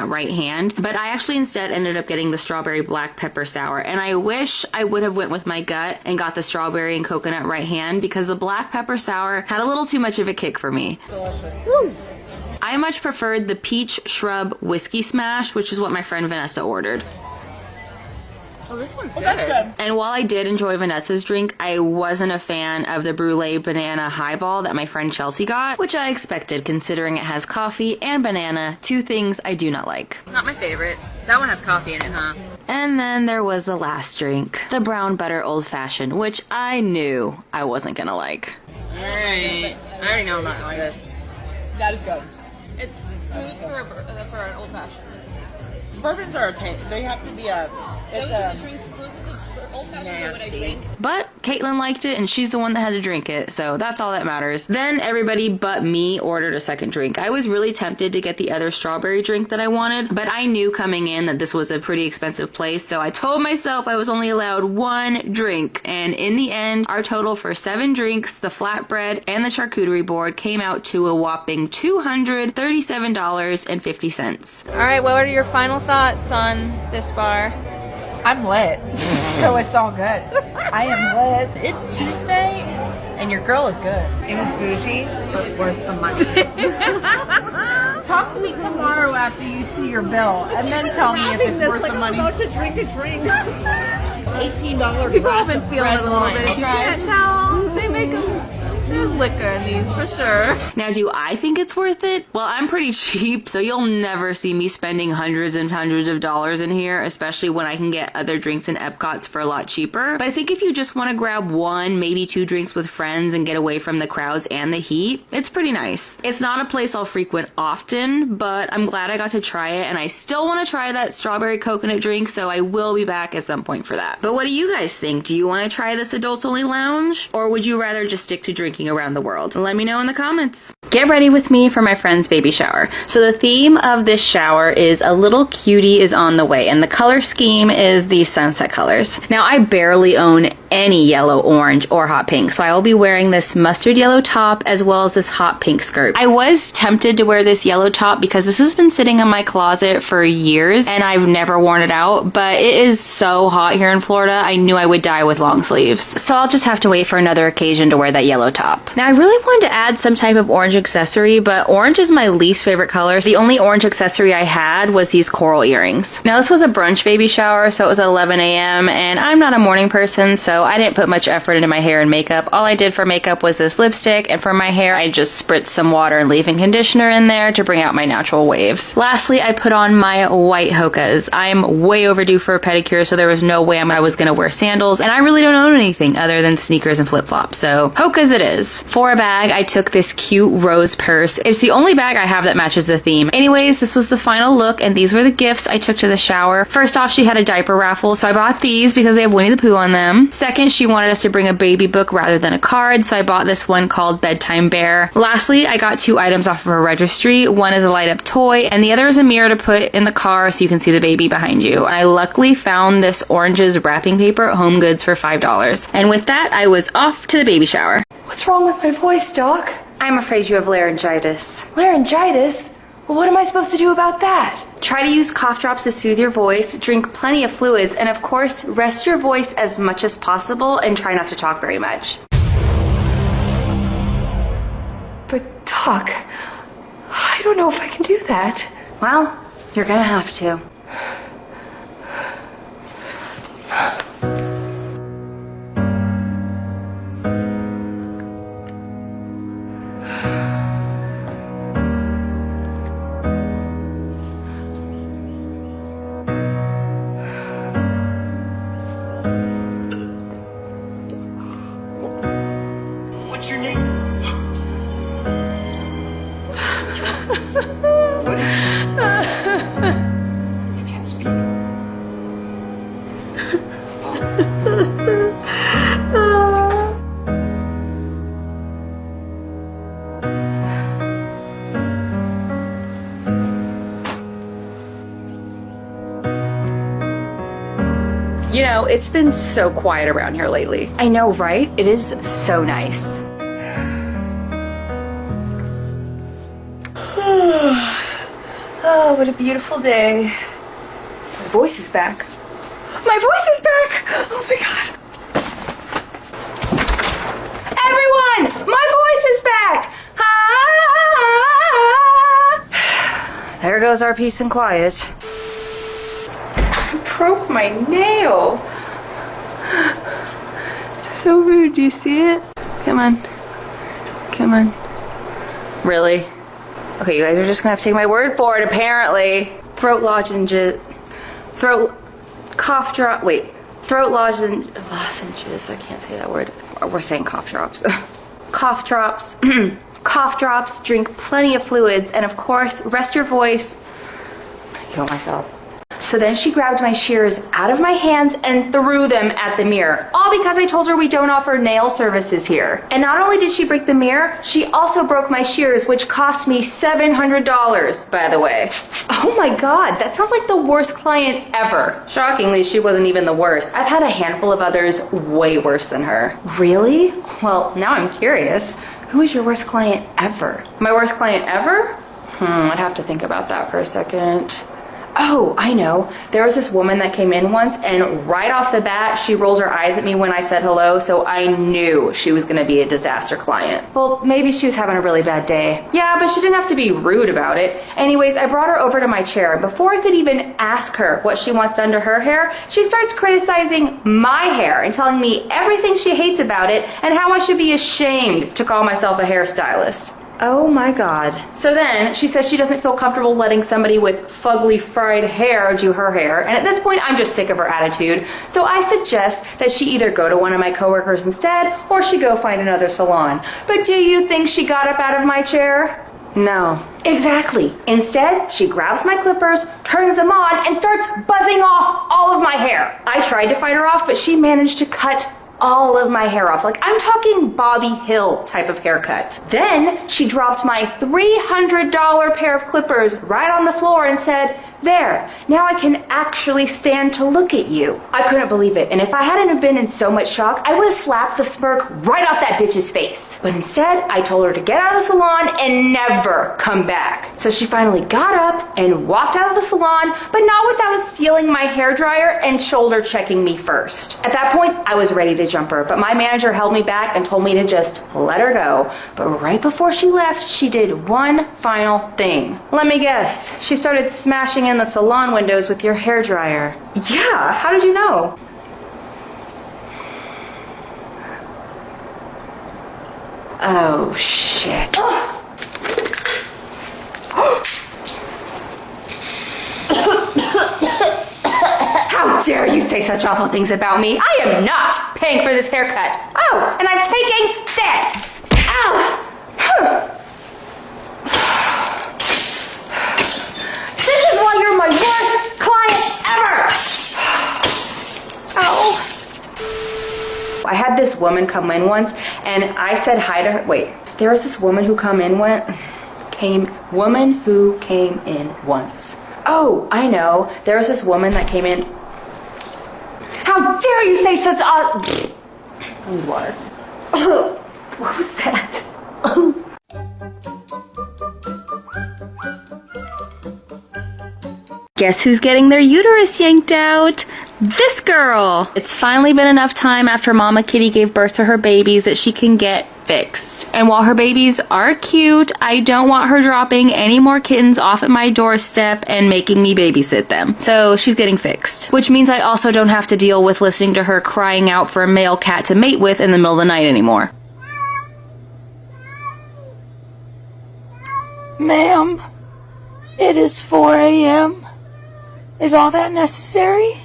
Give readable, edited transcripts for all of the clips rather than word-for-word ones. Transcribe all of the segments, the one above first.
right hand, but I actually instead ended up getting the strawberry black pepper sour, and I wish I would have went with my gut and got the strawberry and coconut right hand, because the black pepper sour had a little too much of a kick for me. Delicious. Woo. I much preferred the peach shrub whiskey smash, which is what my friend Vanessa ordered. Oh, this one's good. That's good. And while I did enjoy Vanessa's drink, I wasn't a fan of the brulee banana highball that my friend Chelsea got, which I expected considering it has coffee and banana, two things I do not like. Not my favorite. That one has coffee in it, huh? And then there was the last drink, the brown butter old fashioned, which I knew I wasn't gonna like. Alright. I already know I'm not gonna like this. That is good. It's smooth for an old fashioned. Bourbons are they have to be a. Those are the drinks. Those are the old fashions are what I drink. But Caitlin liked it, and she's the one that had to drink it, so that's all that matters. Then everybody but me ordered a second drink. I was really tempted to get the other strawberry drink that I wanted, but I knew coming in that this was a pretty expensive place, so I told myself I was only allowed one drink. And in the end, our total for 7 drinks, the flatbread, and the charcuterie board came out to a whopping $237.50. All right, what are your final thoughts on this bar? I'm lit, so it's all good. I am lit. It's Tuesday, and your girl is good. It was bougie, but worth the money. Talk to me tomorrow after you see your bill, and then tell me if it's worth the money. I'm about to drink a drink. $18. People have been feeling it a little bit. If you can't tell, they make them. There's liquor in these for sure. Now, do I think it's worth it? Well, I'm pretty cheap, so you'll never see me spending hundreds and hundreds of dollars in here, especially when I can get other drinks in Epcot's for a lot cheaper. But I think if you just want to grab 1, maybe 2 drinks with friends and get away from the crowds and the heat, it's pretty nice. It's not a place I'll frequent often, but I'm glad I got to try it, and I still want to try that strawberry coconut drink, so I will be back at some point for that. But what do you guys think? Do you want to try this adults-only lounge, or would you rather just stick to drinking around the world? Let me know in the comments. Get ready with me for my friend's baby shower. So the theme of this shower is a little cutie is on the way, and the color scheme is the sunset colors. Now, I barely own any yellow, orange, or hot pink, so I will be wearing this mustard yellow top as well as this hot pink skirt. I was tempted to wear this yellow top because this has been sitting in my closet for years and I've never worn it out, but it is so hot here in Florida, I knew I would die with long sleeves. So I'll just have to wait for another occasion to wear that yellow top. Now, I really wanted to add some type of orange accessory, but orange is my least favorite color. The only orange accessory I had was these coral earrings. Now, this was a brunch baby shower, so it was 11 a.m. and I'm not a morning person, so I didn't put much effort into my hair and makeup. All I did for makeup was this lipstick, and for my hair, I just spritzed some water and leave-in conditioner in there to bring out my natural waves. Lastly, I put on my white Hokas. I'm way overdue for a pedicure, so there was no way I was gonna wear sandals, and I really don't own anything other than sneakers and flip-flops, so Hokas it is. For a bag, I took this cute rose purse. It's the only bag I have that matches the theme. Anyways, this was the final look, and these were the gifts I took to the shower. First off, she had a diaper raffle, so I bought these because they have Winnie the Pooh on them. Second, she wanted us to bring a baby book rather than a card, so I bought this one called Bedtime Bear. Lastly, I got 2 items off of her registry. One is a light-up toy, and the other is a mirror to put in the car so you can see the baby behind you. I luckily found this Orange's wrapping paper at Home Goods for $5. And with that, I was off to the baby shower. What's wrong with my voice, Doc? I'm afraid you have laryngitis. Laryngitis? Well, what am I supposed to do about that? Try to use cough drops to soothe your voice, drink plenty of fluids, and of course, rest your voice as much as possible and try not to talk very much. But, Doc, I don't know if I can do that. Well, you're gonna have to. What's your name? What is it? You can't speak. You know, it's been so quiet around here lately. I know, right? It is so nice. Oh, what a beautiful day. My voice is back. My voice is back! Oh my god. Everyone! My voice is back! Ah! There goes our peace and quiet. I broke my nail. So rude, do you see it? Come on. Come on. Really? Okay, you guys are just gonna have to take my word for it, apparently. Throat lozenges. Throat lozenges. I can't say that word. We're saying cough drops. Cough drops. Cough drops, drink plenty of fluids, and of course, rest your voice. Kill myself. So then she grabbed my shears out of my hands and threw them at the mirror. All because I told her we don't offer nail services here. And not only did she break the mirror, she also broke my shears, which cost me $700, by the way. Oh my god, that sounds like the worst client ever. Shockingly, she wasn't even the worst. I've had a handful of others way worse than her. Really? Well, now I'm curious. Who is your worst client ever? My worst client ever? I'd have to think about that for a second. Oh, I know. There was this woman that came in once, and right off the bat, she rolled her eyes at me when I said hello, so I knew she was gonna be a disaster client. Well, maybe she was having a really bad day. Yeah, but she didn't have to be rude about it. Anyways, I brought her over to my chair, and before I could even ask her what she wants done to her hair, she starts criticizing my hair and telling me everything she hates about it and how I should be ashamed to call myself a hairstylist. Oh my god. So then she says she doesn't feel comfortable letting somebody with fugly fried hair do her hair, and at this point I'm just sick of her attitude. So I suggest that she either go to one of my coworkers instead or she go find another salon. But do you think she got up out of my chair? No. Exactly. Instead, she grabs my clippers, turns them on, and starts buzzing off all of my hair. I tried to fight her off, but she managed to cut all of my hair off. Like, I'm talking Bobby Hill type of haircut. Then she dropped my $300 pair of clippers right on the floor and said, "There, now I can actually stand to look at you." I couldn't believe it, and if I hadn't have been in so much shock, I would have slapped the smirk right off that bitch's face. But instead, I told her to get out of the salon and never come back. So she finally got up and walked out of the salon, but not without stealing my hairdryer and shoulder checking me first. At that point, I was ready to jump her, but my manager held me back and told me to just let her go. But right before she left, she did one final thing. Let me guess, she started smashing in the salon windows with your hairdryer. Yeah, how did you know? Oh, shit. How dare you say such awful things about me? I am not paying for this haircut. Oh, and I'm taking this. Ow. This is why you're my worst client ever. Ow. I had this woman come in once, and I said hi to her. Wait, there was this woman who came in once. Oh, I know. There was this woman that came in. How dare you say such odd... I need water. What was that? Guess who's getting their uterus yanked out? This girl! It's finally been enough time after Mama Kitty gave birth to her babies that she can get fixed. And while her babies are cute, I don't want her dropping any more kittens off at my doorstep and making me babysit them. So she's getting fixed. Which means I also don't have to deal with listening to her crying out for a male cat to mate with in the middle of the night anymore. Ma'am, it is 4 a.m. Is all that necessary?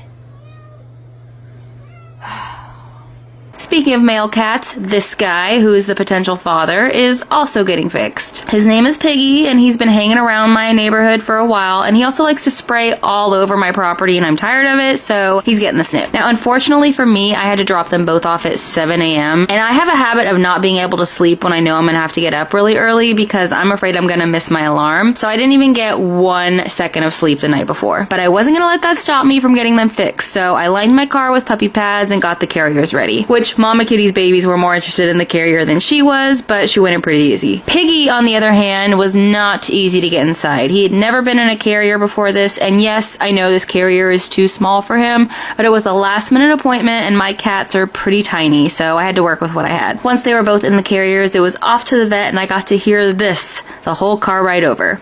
Speaking of male cats, this guy, who is the potential father, is also getting fixed. His name is Piggy, and he's been hanging around my neighborhood for a while, and he also likes to spray all over my property, and I'm tired of it, so he's getting the snip. Now, unfortunately for me, I had to drop them both off at 7 a.m., and I have a habit of not being able to sleep when I know I'm gonna have to get up really early because I'm afraid I'm gonna miss my alarm, so I didn't even get 1 second of sleep the night before. But I wasn't gonna let that stop me from getting them fixed, so I lined my car with puppy pads and got the carriers ready, which Mama Kitty's babies were more interested in the carrier than she was, but she went in pretty easy. Piggy, on the other hand, was not easy to get inside. He had never been in a carrier before this, and yes, I know this carrier is too small for him, but it was a last-minute appointment, and my cats are pretty tiny, so I had to work with what I had. Once they were both in the carriers, it was off to the vet, and I got to hear this the whole car ride over.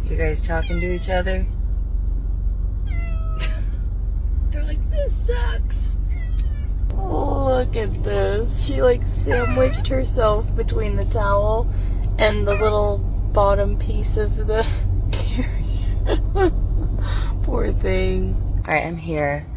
You guys talking to each other? They're like, this sucks. Look at this. She like sandwiched herself between the towel and the little bottom piece of the carrier. Poor thing. Alright, I'm here.